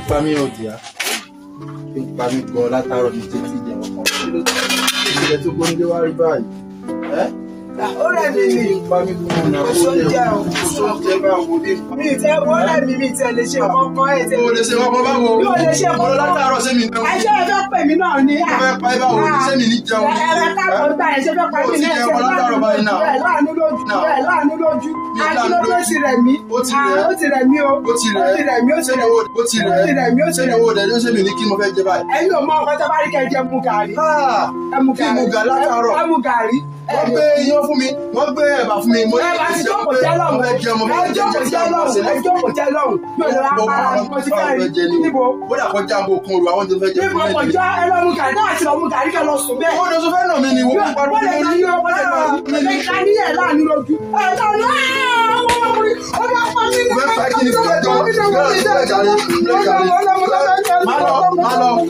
Pami odia. Pami go látàárọ̀ ní títí jẹ wọ́n kan. Ilé tó gbóni dé wá rí báyìí. Ọ̀rẹ́ mi ni pami go na o jẹ bá wo dé. Mi tẹ́ ọ̀rẹ́ mi tẹ́ lè ṣe kankan ẹ tẹ́. O lè ṣe kankan báwo? Mi ò lè ṣe kankan látàárọ̀ ṣe mi náà. Ẹ ṣe fẹ́ pè mí náà ni. Mo fẹ́ pa ẹ báwo ni ṣe mi ní jẹun. Ẹ ká ko gba ẹ ṣe fẹ́ pa mí náà ṣe láàánú lójú. Láàánú lójú. Akílódé ti rẹ̀ mí. Ó ti rẹ̀ mí o. Ó ti rẹ̀ mí. Ṣé ni wo dẹ̀ ló ṣe mi ní kí mo fẹ́ jẹ báyìí? Ẹ̀yin ò mọ ọkọ tó bá rí kẹ́ jẹ mu gàrí. Ẹ mu gàrí. Kí mu gàrí látàárọ̀? Ẹ mu gàrí. Wọ́n gbé iyán fún mi, wọ́n gbé ẹ̀bà fún mi. Ẹ̀bà ti jókòó jẹ́ lọ́hùn. Ẹ jókòó jẹ́ lọ́hùn. Mi ò lè wá para mo ti fẹ́ rí. Níbo? Ó dà kọjá abo kan olú àwọn tó fẹ́ jẹ fún mi. Níbo kọjá ẹ lọ mu gàrí náà ti lọ mu gàrí kẹ́ lọ sùn bẹ́ẹ̀. Ó lọ sọ fẹ́ nà mí ni wọ́n ń pariwo lórí. Wọ́n lè ká ní ẹ̀ láàánú lójú.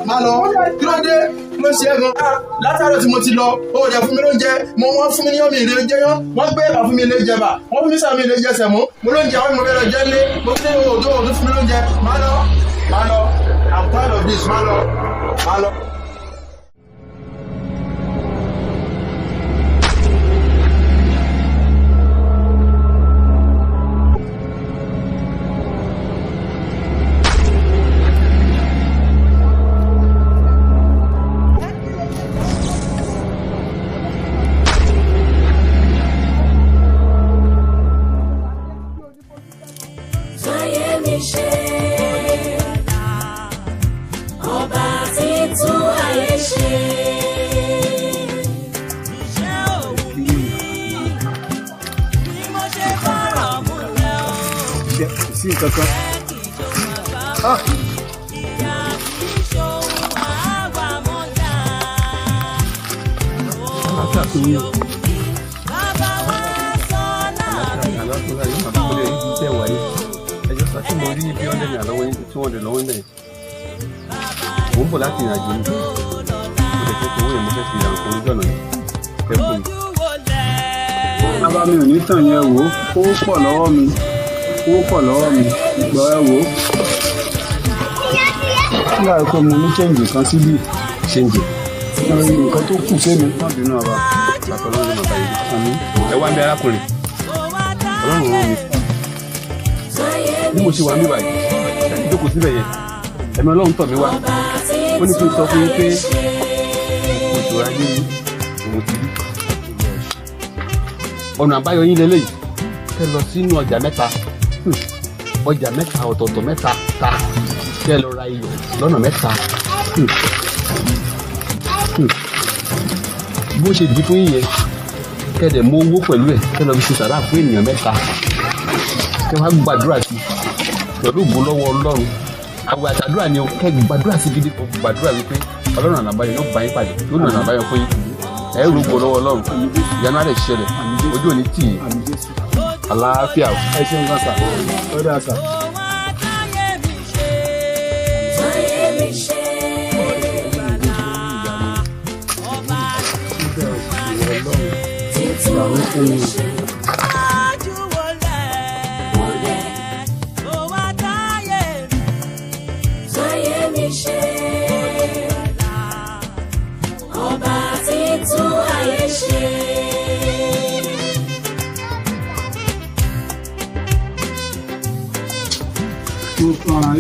Má lọ. Kí ló dé? Mo ṣe é gan. Látàárọ̀ tí mo ti lọ, ó dẹ̀ fún mi lóúnjẹ. Wọ́n fún mi ní ọmọ ìlé oúnjẹ yán. Wọ́n gbé ẹ̀bà fún mi ilé jẹba. Wọ́n fún mi sàmì ilé jẹsẹ̀ mú. Mo lóúnjẹ àwọn ìmọ̀ bẹ́ẹ̀ lọ jẹ́ lé. Mo fi ní òjò fún mi lóúnjẹ. Má lọ. I'm tired of this. Má lọ. Sí, kankan. Mo ń bọ̀ láti ìrìnàjò ní mo lè fẹ́ owó yẹn mo fẹ́ fi ìrìnàjò orí ọ̀nà yìí. bàbá mi ò ní tàn yẹn wò ó pọ̀ lọ́wọ́ mi gbọ́ ẹ wò ó. nígbà tó mo ní chẹ́ǹgì kan síbí ṣéǹjì. nǹkan tó kù fẹ́mi má bínú àbá. bàtà ọlọ́run ló bàbá yìí. ẹ wá ń bẹ arákùnrin ọlọ́run rán mi. bí mo ṣe wà níbà yìí ìjókòó síbẹ̀ yẹn ẹ̀mí ọlọ́run tọ̀ mí wá ó ní kí n sọ fún yín pé oṣù ayé òun ti rí. ọ̀nà àbáyọ yín lélẹ́yìí kẹ́ lọ sínú ọjà mẹ́ta ọ̀tọ̀ọ̀tọ̀ mẹ́ta ta kẹ́ lọ ra iyọ̀ lọ́nà mẹ́ta. bó ṣe di fún yín yẹn kẹ́ dẹ̀ mú owó pẹ̀lú ẹ̀ kẹ́ lọ fi ṣe sàrà fún ènìyàn mẹ́ta kẹ́ wá gbàdúrà sí pẹ̀lú ògbó lọ́wọ́ ọlọ́run àwẹ̀ àtàdúrà ni kẹ́ gbàdúrà sí gidi kò gbàdúrà wípé ọlọ́run ànàbáyọ yóò bá yín pàdé yóò nà ànàbáyọ fún yín ẹ̀ rú ògbó lọ́wọ́ ọlọ́run ìyanu á lè ṣẹlẹ̀ ojú òní tì í àlàáfíà. ẹ ṣeun kan sà ó dáa sà.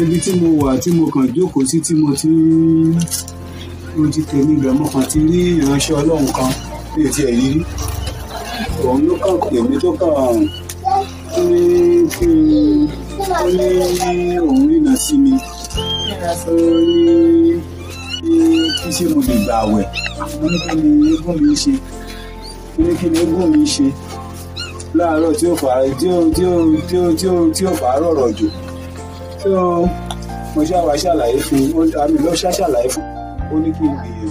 Ibi tí mo wà tí mo kàn jókòó sí tí mo ti tẹ̀lé ibẹ̀ mo kàn ti rí ìránṣẹ́ ọlọ́run kan bí etí ẹ̀ rírí òun ló kàn pè mí tó kàn ní òun rìnà sí mi ó ní kí ṣe mo lè gbà àwẹ̀ mo ní kí ni eégún mi ṣe láàárọ̀ tí ó fàárọ̀ rọ̀jò tó mo ṣàwá ṣàlàyé fún àmì lọ ṣàlàyé fún ó ní kí n gbìyànjú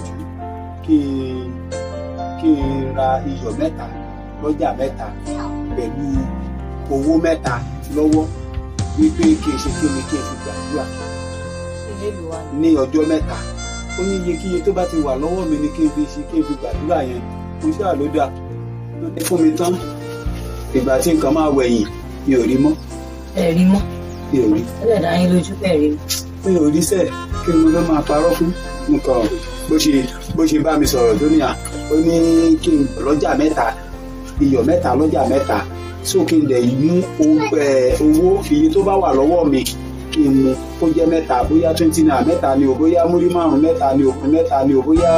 kí n ra iyọ̀ mẹ́ta lọ́jà mẹ́ta pẹ̀lú owó mẹ́ta lọ́wọ́ wípé kí n ṣe kí n fi gbàdúrà ní ọjọ́ mẹ́ta ó ní iyekíye tó bá ti wà lọ́wọ́ mi ni kí n fi gbàdúrà yẹn mo ṣáà ló dà ló dé fún mi tán ìgbà tí nǹkan máa wẹ̀yìn mi ò rí mọ́. ẹ rí mọ́. mi ò rí. ó lè dá yín lójú bẹ́ẹ̀ rí. mi ò rí sẹ́ẹ̀ kí ni mo fẹ́ máa parọ́ fún nǹkan bó ṣe bá mi sọ̀rọ̀ tó ní ó ní kí n lọ́jà mẹ́ta iyọ̀ mẹ́ta lọ́jà mẹ́ta sókè ń dẹ̀ mú owó iye tó bá wà lọ́wọ́ mi kí n mú kó jẹ́ mẹ́ta bóyá 20 naira mẹ́ta ni o bóyá múrí márùn mẹ́ta ni o mẹ́ta ni o bóyá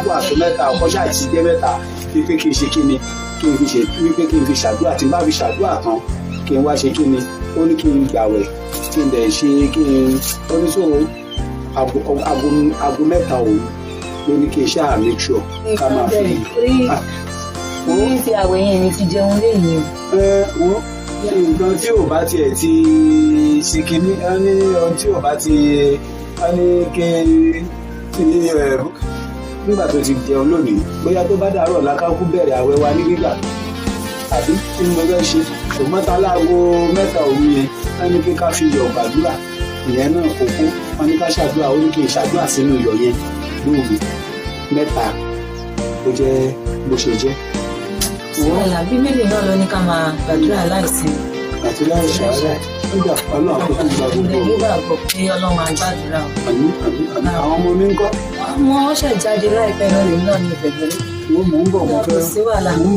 wàásù mẹ́ta ọkọ̀ṣà ti jẹ́ mẹ́ta wípé kí n ṣe kí ni kí n fi ṣe wípé kí n fi ṣàdúrà tí n bá fi ṣàdúrà tán kí n wá ṣe kí ni ó ní kí n gbàwẹ̀ kí n dẹ̀ ṣe kí n ó ní sọ̀rọ̀ aago mẹ́ta òun ló ní kí n ṣáà make sure ká máa fi. ní ti àwẹ̀ yẹn ni ti jẹun léyìn o. nǹkan tí ò bá tiẹ̀ ti ṣe kínní ní ohun tí ò bá ti ní kí nígbà tó ti jẹun lónìí bóyá tó bá dàárọ̀ lákàkú bẹ̀rẹ̀ àwẹ̀ wa ní gbígbà àbí tí mo fẹ́ ṣe ṣùgbọ́n tá láago mẹ́ta òru yẹn wọ́n ní kí ká fi yọ̀ gbàdúrà ìyẹn náà kókó wọ́n ní ká ṣàdúrà ó ní kí n ṣàdúrà sínú iyọ̀ yẹn lóòrù mẹ́ta ó jẹ́ bó ṣe jẹ́. ìwọ̀nà bíbélì náà ló ní ká máa gbàdúrà láìsí. àti láì ṣàárẹ̀ nígbà ọlọ́run àkókò gbàdúrà. ilé nígbà gbọ́ pé ọlọ́run á gbàdúrà. àwọn ọmọ mi ń kọ́. wọ́n ṣàjáde láìpẹ́ náà lèmi náà ní ìbẹ̀rẹ̀. mò ń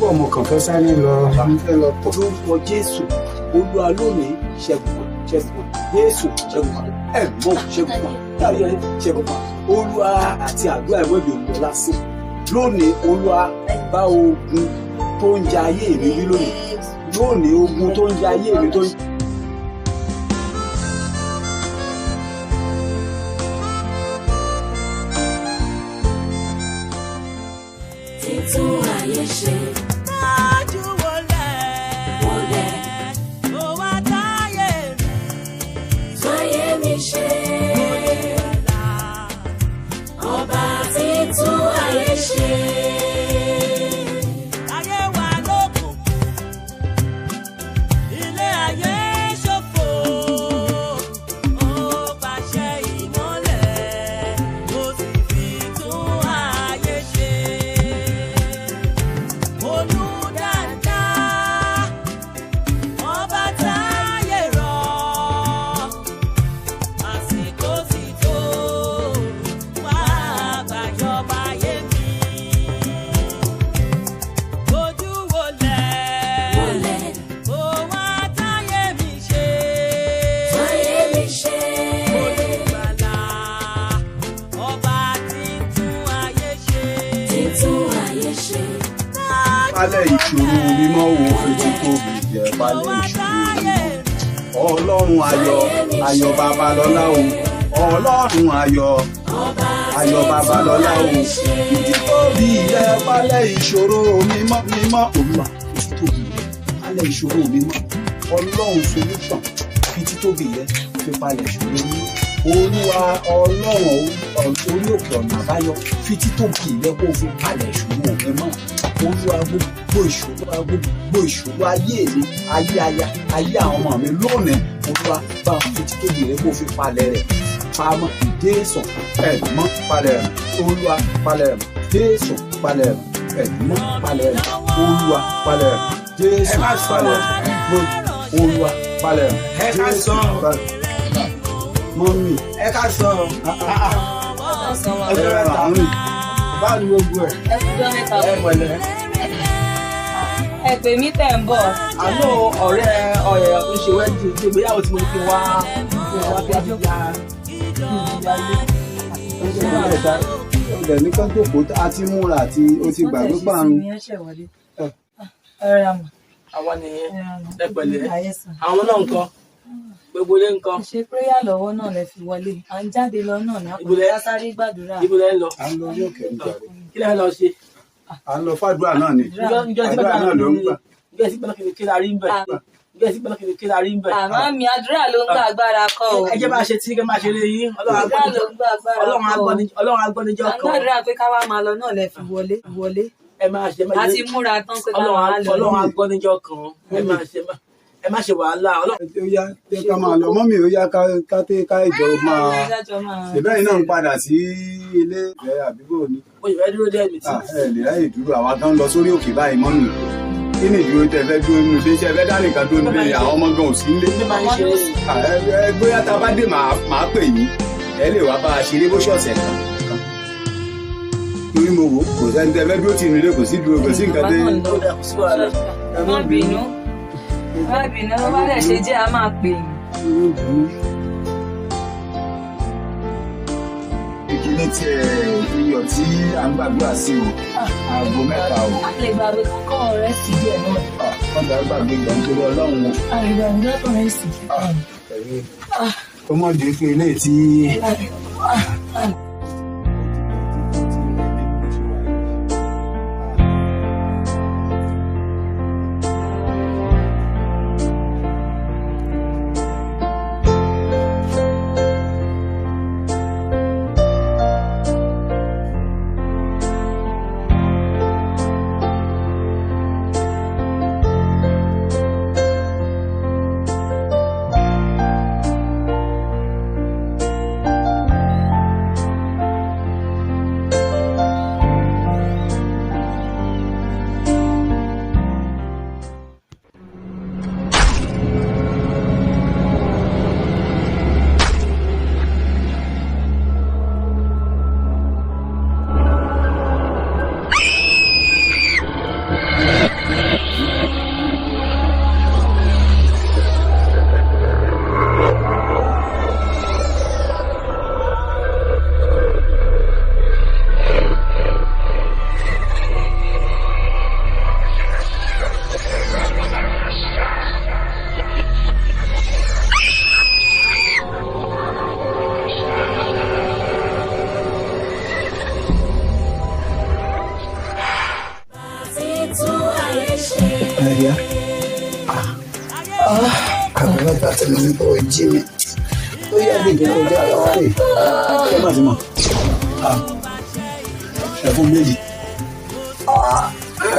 bọ̀ mo kàn fẹ́ sáré lọ orúkọ Jésù Olúwa lónìí ṣẹ́gun Jésù ṣẹ́gun ẹ̀mọ́ ṣẹ́gun táyé ṣẹ́gun Olúwa àti àdúrà ẹ̀wọ̀n ìlú lásán lónìí Olúwa bá ogun tó ń jẹ ayé mi wí lónìí ogun tó ń jẹ ayé mi tó ń. Tún ayé ṣe. Tájú wọlé. Ó wá táyé mi. Táyé mi ṣe. Ọba tí tún ayé ṣe. Ayé wa lókun. Ilé ayé ṣòfò. Ó pàṣẹ ìmọ́lẹ̀. Ó sì fi tún ayé ṣe. pálẹ̀ ìṣòro mímọ́ wo fetí tóbi jẹ́ pálẹ̀ ìṣòro mímọ́. Ọlọ́run ayọ̀ babalọ́lá o Ọlọ́run ayọ̀ babalọ́lá o fetí tóbi jẹ́ pálẹ̀ ìṣòro mímọ́ Olúwa fetí tóbi jẹ́ pálẹ̀ ìṣòro mímọ́. Ọlọ́run solution fetí tóbi jẹ́ fi pálẹ̀ ìṣòro mímọ́. Olúwa Ọlọ́run orí òkè ọ̀nà àbáyọ fetí tóbi jẹ́ kó fi pálẹ̀ ìṣòro mímọ́. Olúwa gbogbo ìṣòro ayé mi ayé aya ayé àwọn ọmọ mi lónìí Olúwa bá fetí tóbi rẹ kó fi palẹ̀ rẹ̀ pamọ́ Jésù ẹ̀dùnmọ́ palẹ̀ rẹ̀ Olúwa palẹ̀ rẹ̀ Jésù palẹ̀ rẹ̀ ẹ̀dùnmọ́ palẹ̀ rẹ̀ Olúwa palẹ̀ rẹ̀ Jésù palẹ̀ rẹ̀ Olúwa palẹ̀ rẹ̀ Jésù palẹ̀ rẹ̀ mọ́mí ẹ ká sọ ẹ̀rọ àwọn báwo ni gbogbo ẹ̀ ẹ pẹ̀lẹ́. ẹ pè mí tẹ̀ ń bọ̀. àánú ọ̀rẹ́ ọ̀yẹ̀ tó ṣe wẹ́ẹ̀dì tí ìgbéyàwó tí mo ní kí n wá bí a fi ya ọ̀dẹ̀ ní kán tó kó a ti múra àti ó ti gbàgbé pààrùn. àwọn nìyẹn ẹ pẹ̀lẹ́ àwọn náà nǹkan gbogbo ilé nǹkan. ṣe péyà lọ́wọ́ náà lẹ fi wọlé à ń jáde lọ náà ní àpòlọ sáré gbàdúrà. ibo lẹ ń lọ. à ń lọ ní òkè nígbà rẹ. kí lẹ ń lọ ṣe. à ń lọ fàdúrà náà ni. àdúrà náà ló ń gbà. bí ẹ sì gbọ́dọ̀ kí la rí ń bẹ̀. bí ẹ sì gbọ́dọ̀ kí la rí ń bẹ̀. àmọ́ mi àdúrà ló ń gba agbára kọ́ o. ẹ jẹ́ bá a ṣe tí kẹ́ máa ṣe lé yín. àdúrà ló ń gba agbára kọ́ o. Ọlọ́run agbọ́nijọ́ kan. àgbàdúrà pé ká wá máa lọ náà lẹ fi wọlé. ẹ máa ṣe a ti múra tán pé ká máa lọ. Ọlọ́run agbọ́nijọ́ kan. ẹ má ṣe wàhálà. ó yá ká máa lọ mọ́mì ó yá ká ìjọ máa ṣèbẹ́ yìí náà ń padà sí ilé ìfẹ́ àbíbò ni. mo ì fẹ́ dúró dé ẹ̀mí tí. ẹ lè ráyè dúró àwa kan lọ sórí òkè báyìí mọ́mì kí ni ìdúró tẹ fẹ́ dúró nínú ilé iṣẹ́ fẹ́ dá nìkan dúró nílé àwọn ọmọ gan ò sí nílé. bóyá tá a bá dé màá pè yín ẹ lè wá bá a ṣeré bó ṣọ̀ṣẹ̀ kan torí mo wò kò sẹ́ni tẹ fẹ́ dúró tì nílé kò sí dúró kò sí nǹkan tẹ. má bínú ló bá dẹ̀ ṣe jẹ́ a máa pè yín. ìkíní tí iyọ̀ tí à ń gbàdúrà sí o aago 3 o. a lè gbàgbé kọ́kọ́ rẹ̀ sí díẹ̀ náà. ọ̀gá gbàgbé ìgbà nítorí ọlọ́run o. a lè gbàgbé kọ́kọ́ rẹ̀ sí. ó mọ̀ dé fún ilé tí. Maria. Àgbàlagbà tí mo ní kó jí mi. Ó yá dìde kó dé àlọ́ rè. Ṣé màá ti mọ̀? Ẹ̀fún méjì.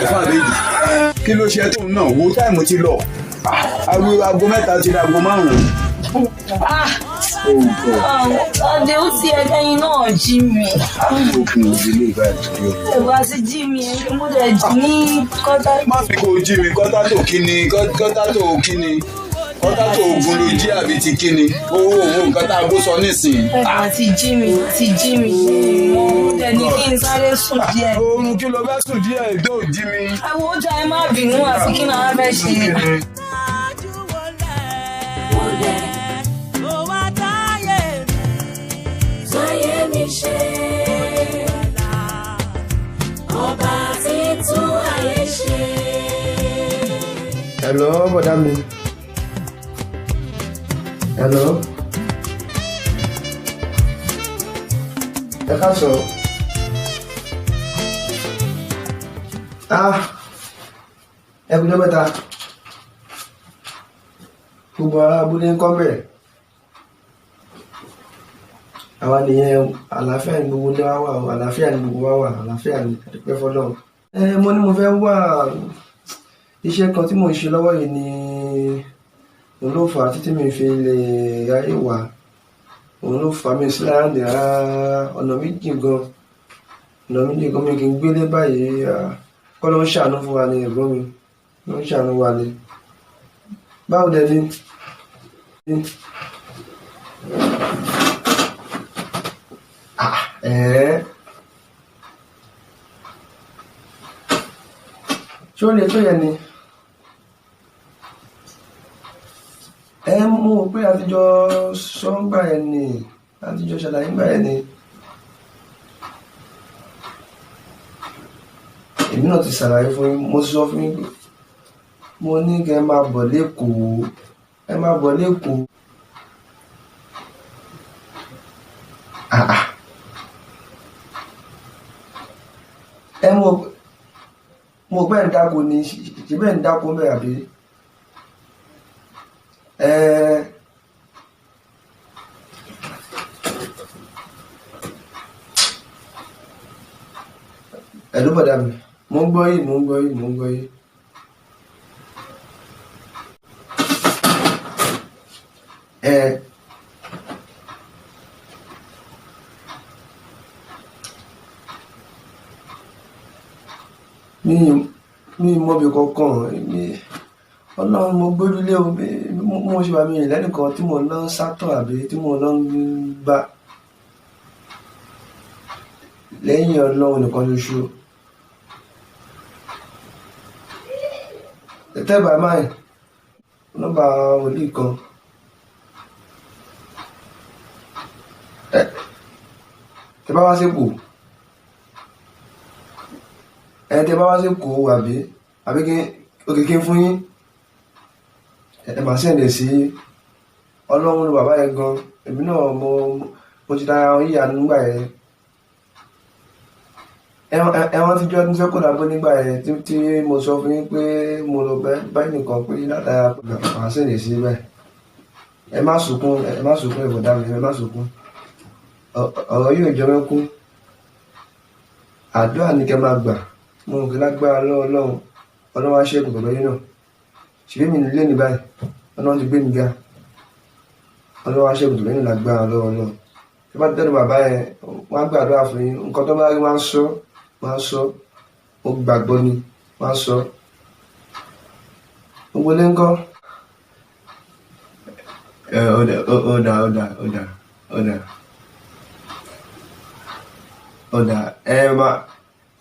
Ẹ̀fún àbẹ́jì. Kí ló ṣe tó náà? Wo táìmù ti lọ. Aago 3 ti di aago 5. Ọdẹ ó ti ẹlẹ́yin náà jí mi. Òkun ìdílé ìbáyìí tó yọ. Ẹ̀wá sí jí mi, mo dẹ̀ jí ní kọ́tà. Má fi kó jí mi, kọ́tà tó kíni, kọ́tà tó kíni, kọ́tà tó ogun ló jí àbí ti kíni. Owó nǹkan tá a bó sọ nísìnyí. Ẹ̀wá ti jí mi, mo dẹ̀ ní kí n sáré sùn díẹ̀. Oorun kí ló fẹ́ sùn díẹ̀ tó jí mi. Ẹ̀wọ̀ ó jà ẹ má bínú àti kí náà fẹ́ ṣe. Ọba tí tún ayé ṣe. Hello, bọ̀dá mi. Hello. Ẹ káàsán. Ẹ kújọ́ mẹ́ta. Gbogbo ará abúlé ń kọ́ bẹ̀rẹ̀. Àwa nìyẹn àlàáfíà ní gbogbo ilé wa wà, àlàáfíà ní gbogbo wa wà, àlàáfíà ní àdúpẹ́ fọ́lọ́run. Mo ní mo fẹ́ wá iṣẹ́ kan tí mò ń ṣe lọ́wọ́ yìí ni òun ló fà á títí mi fi lè ráyè wá. Òun ló fà mí sí lára ní ọ̀nà méjì gan mi kì í gbélé báyìí. Kọ́ ló ń ṣàánú fún wa ní ẹ̀gbọ́n mi, ló ń ṣàánú wa ni. Báwo dẹ̀ ni? Ṣé ó lè tó yẹn ni? Mo rò pé àtijọ́ sọ́ngbà yẹn ni, àtijọ́ ṣàlàyé gbà yẹn ni. Èmi náà ti ṣàlàyé fún yín, mo sọ fún yín pé mo ní kẹ́ ẹ máa bọ̀ lÉkòó, ẹ máa bọ̀ lÉkòó. Mo pẹ́ ń dáko ni, ṣe bẹ́ẹ̀ ń dáko mẹ́ àbí? Ẹ̀lú bọ̀dá mi, mo ń gbọ́ yín. Mi mọ̀bi kankan, Ọlọ́run mo gbójúlé o, mo ṣe wà mí lẹ́nìkan tí mo lọ ń sátọ̀ àbí tí mo lọ ń bá lẹ́yìn Ọlọ́run nìkan ṣoṣo. Tẹ́bà máì nọ́mbà wòlíì kan. Tẹ́ bá wá sípò. Tẹ́ bá wá sípò àbí kí n fún yín. Ẹ máa sẹ́ǹdẹ̀ sí Ọlọ́run ní bàbá yẹn gan. Èmi náà mo ti dára yíya nígbà yẹn. Ẹ̀wọ̀n tí jọ́ ní fẹ́ kó dàbọ̀ nígbà yẹn tí mo sọ fún yín pé mo lọ báyìí nìkan pé látara máa sẹ́ǹdẹ̀ sí bẹ́ẹ̀. Ẹ má sunkún ìbọ̀dá mi, ẹ má sunkún. Ọ̀rọ̀ yóò jọ mẹ́kún. Àdúrà ní kẹ́ máa gbà. Mo rò pé lágbára Ọlọ́run á ṣẹ́gun pẹ̀lú yín náà. Ṣèbí mi nílé ní báyìí, Ọlọ́run ti gbé mi ga. Ọlọ́run á ṣẹ́gun pẹ̀lú yín lágbára Ọlọ́run. Tí bá tẹ́lẹ̀ bàbá yẹn, wọ́n á gbàdúrà fún yín. Nǹkan tó bá rí wọ́n á sọ. Ó gbàgbọ́ ni, wọ́n á sọ. Gbogbo ilé ńkọ́? Ọ̀dà.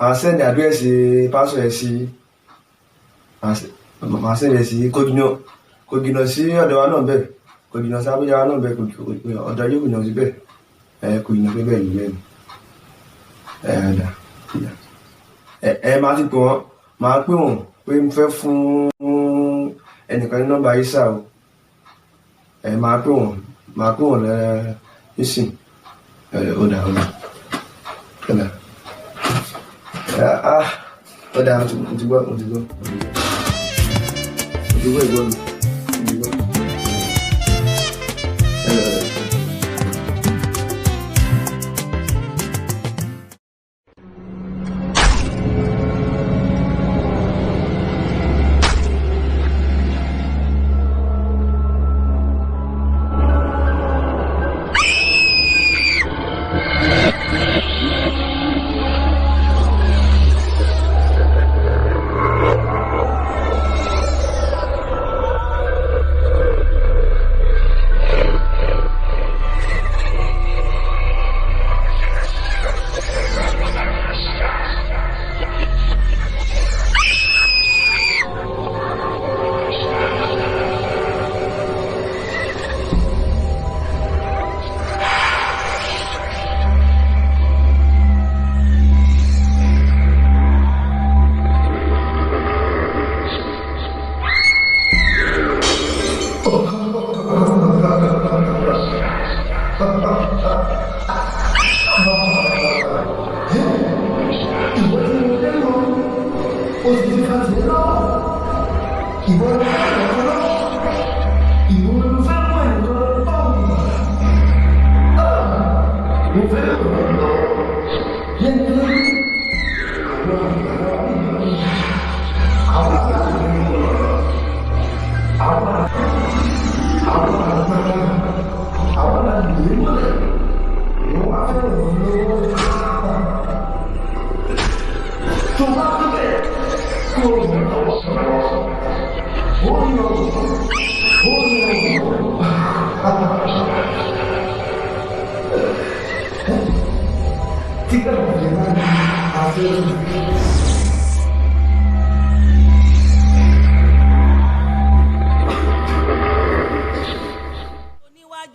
Màá sẹ́ndì àdírẹ́sì pásọ̀ ẹ̀ sí. Màá sẹ́ndì sí kó jìnnà sí ọ̀dọ̀ wa náà bẹ́ẹ̀. Kò jìnnà sí Abuja wa náà bẹ́ẹ̀, ọ̀dọ̀ yóò jìnnà sí bẹ́ẹ̀. Kò jìnnà pé bẹ́ẹ̀ ni bẹ́ẹ̀ ni. Ọ̀dà. Máa ti pè wọ́n, máa pè wọ́n pé mo fẹ́ fún ẹnìkan ní nọ́mbà Isa o. Máa pè wọ́n nísìn. Ọ̀dà. Ọ̀dà, mo ti gbọ́ ìgbọ́ mi.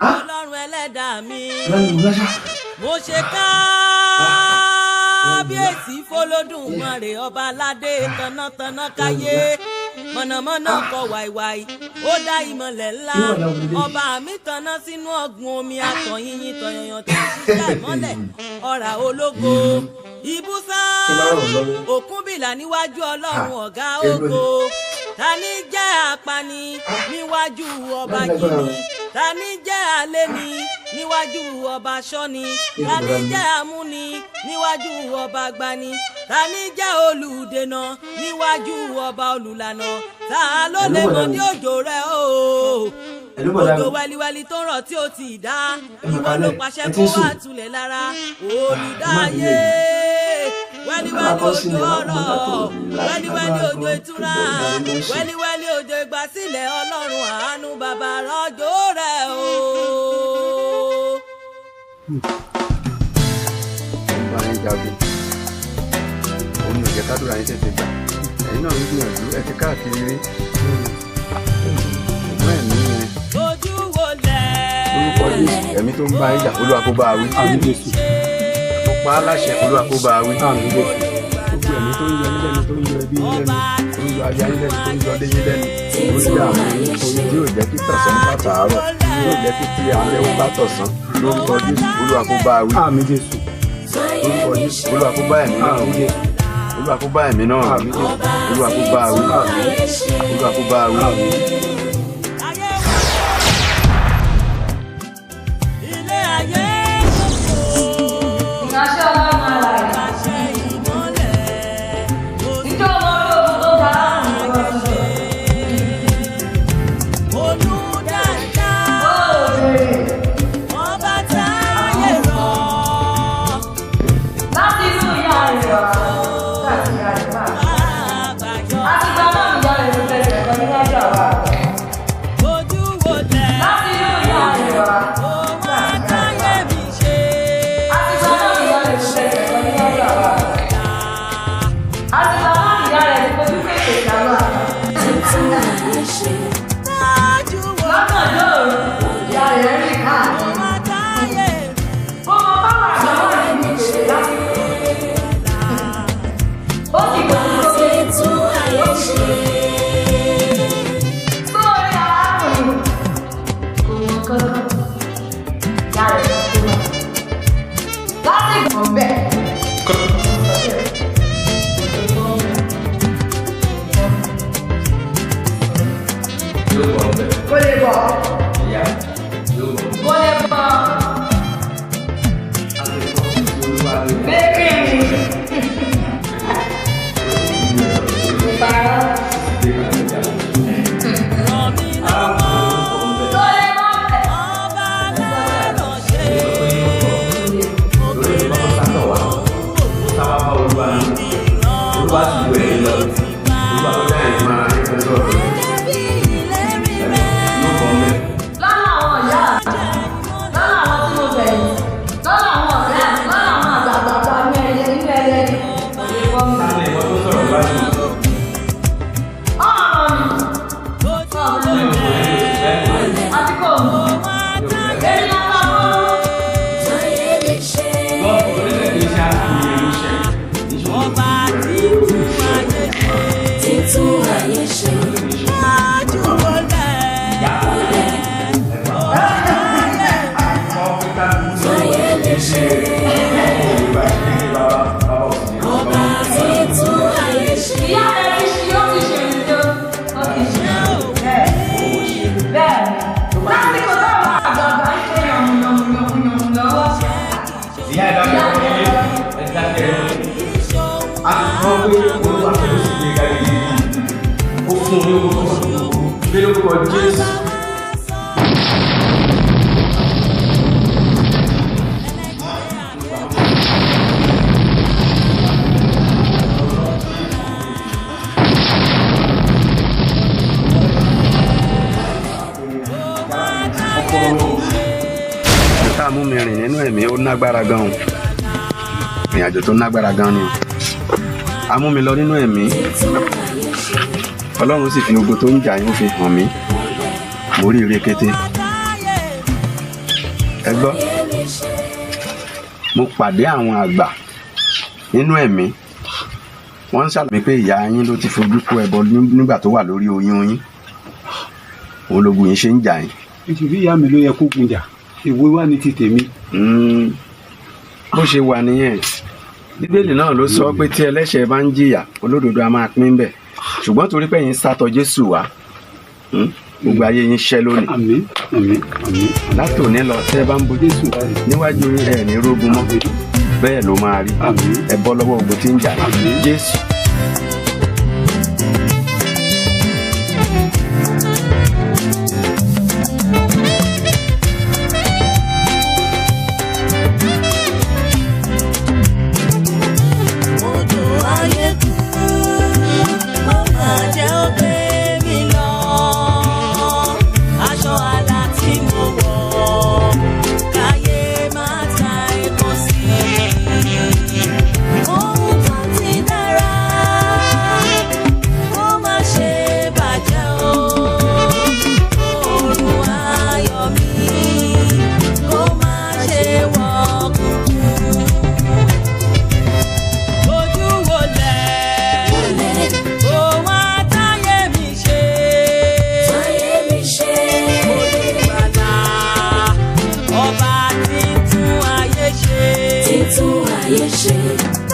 Ọlọ́run ẹlẹ́dàá mi mo ṣe kábíyèsí f'Olódùmarè ọba aládé tanátaná káyé mọ̀nàmọ́ná kọ wàìwàì ó dá ìmọ̀lẹ̀ ńlá ọba mi taná sínú ọ̀gbun omi àtọ̀yìnyín tọ̀yọ̀yàn tí ń ṣiṣẹ́ ìmọ́lẹ̀ ọ̀rà ológo ibùsà òkúnbìlà níwájú ọlọ́run ọ̀gá ògo ta ní jẹ́ apani níwájú ọba gidi ta ní jẹ́ aléni níwájú ọba ṣọ́ni ta ní jẹ́ amúni níwájú ọba gbani ta ní jẹ́ olùdènà níwájú ọba olùlànà ta ló lè mọ̀ ní òjò rẹ̀ o òjò wẹliwẹli tó rọ̀ tí ó ti dá ìwọ ló pàṣẹ kó wá tulẹ̀ lára olùdáyé wẹ́líwẹ́lí òjò ọ̀rọ̀ wẹ́líwẹ́lí òjò ìtura wẹ́líwẹ́lí òjò ìgbàsílẹ̀ ọlọ́run àánú bàbá rọ̀jò rẹ̀ o. bá yín jagun òun ni ò jẹ́ kádùrà yín tètè gbà ẹ̀yin náà ń gbìyànjú ẹ ti káàkiri rí ṣùgbọ́n ẹ̀mí yẹn. ojú wo lẹ̀. orúkọ Jésù ẹ̀mí tó ń bá yín jà Olúwa kó bá a wí. àmín Jésù. mo pa á láṣẹ Olúwa kó bá a wí. àmín Jésù. gbogbo ẹ̀mí tó ń yọ yín lẹ́nu tó ń yọ ẹbí yín lẹ́nu tó ń yọ aya yín lẹ́nu tó ń yọ ọdẹ yín lẹ́nu lórí àwọn oyin tí yóò jẹ́ kí tọ̀sán bá tàárọ̀ yóò jẹ́ kí tí alẹ́ ó bá tọ̀sán lórúkọ Jésù Olúwa kó bá a wí. àmín Jésù. lórúkọ Jésù Olúwa kó bá ẹ̀mí náà wí. Olúwa kó bá ẹ̀mí náà wí. Olúwa kó bá a wí. Olúwa kó bá a wí. ilé ayé ìránṣẹ́ ọlọ́run alààyè àṣẹ ìmọ́lẹ̀ ìjọ ọmọ ológun tó ga láàrin ìrọ̀lẹ́ olùdáńdá òòrè ọba táyé rọ̀ láti inú ìyá rẹ̀ wá láti ìyá rẹ̀ wá àbájọ láti gba náà ìyá rẹ̀ ló fẹsẹ̀ kan níwájú àwa ojú wo lẹ̀ láti inú ìyá rẹ̀ wá òun àtàyè mi ṣe láti gba náà ìyá rẹ̀ ló fẹsẹ̀ kan níwájú àwa láti gba náà ìyá rẹ̀ ló fojú pèsè ìdáwà tájú wo lọ́nà lóòrùn ìyá rẹ̀ rí ká òun àtàyè ó mọ báwa àgbàwọ̀ rẹ̀ ní ìpèsè láti ó sì gbọ́dọ̀ lókè sórí arákùnrin kò mọ kankan ìyá rẹ̀ ló kú lọ láti gbọ̀n bẹ́ẹ̀. Kò lè bọ̀. Kò lè bọ̀. Bẹ́ẹ̀ni. Ìbára. ràn mí lọ́wọ́ Kò lè bọ̀ bẹ́ẹ̀. ọba lẹ́rọ̀ ṣe òkè rẹ̀ ìran ẹbí ìlérí rẹ̀ lórúkọ Jésù. Tá mú mi rìn nínú ẹ̀mí ó nágbára gan-an, ìrìnàjò tó nágbára gan-an ni a mú mi lọ nínú ẹ̀mí. Ọlọ́run sì fi ogun tó ń jà yín fi hàn mí, mo rí ire kété. Ẹ gbọ́, mo pàdé àwọn àgbà nínú ẹ̀mí, wọ́n ń ṣàlàyé pé ìyá yín ló ti fojú kó ẹbọ nígbà tó wà lórí oyún yín, ológun yìí ṣe ń jà yín. Ìṣòrí ìyá mi ló yẹ kó gun jà, èwo wá ní ti tèmi. Bó ṣe wà nìyẹn, Bíbélì náà ló sọ pé tí ẹlẹ́ṣẹ̀ bá ń jìyà olódodo a máa pín bẹ̀, ṣùgbọ́n torí pé yín sátọ Jésù wá, gbogbo ayé yín ṣẹ́ lónìí. Àmín, àmín, àmín. Látòní lọ tẹ́ ẹ bá ń bo Jésù níwájú ẹ̀ ní rógun mọ́, bẹ́ẹ̀ ló máa rí. Ẹ bọ́ lọ́wọ́ ogun tí ń jà Jésù. Títún ayé ṣe.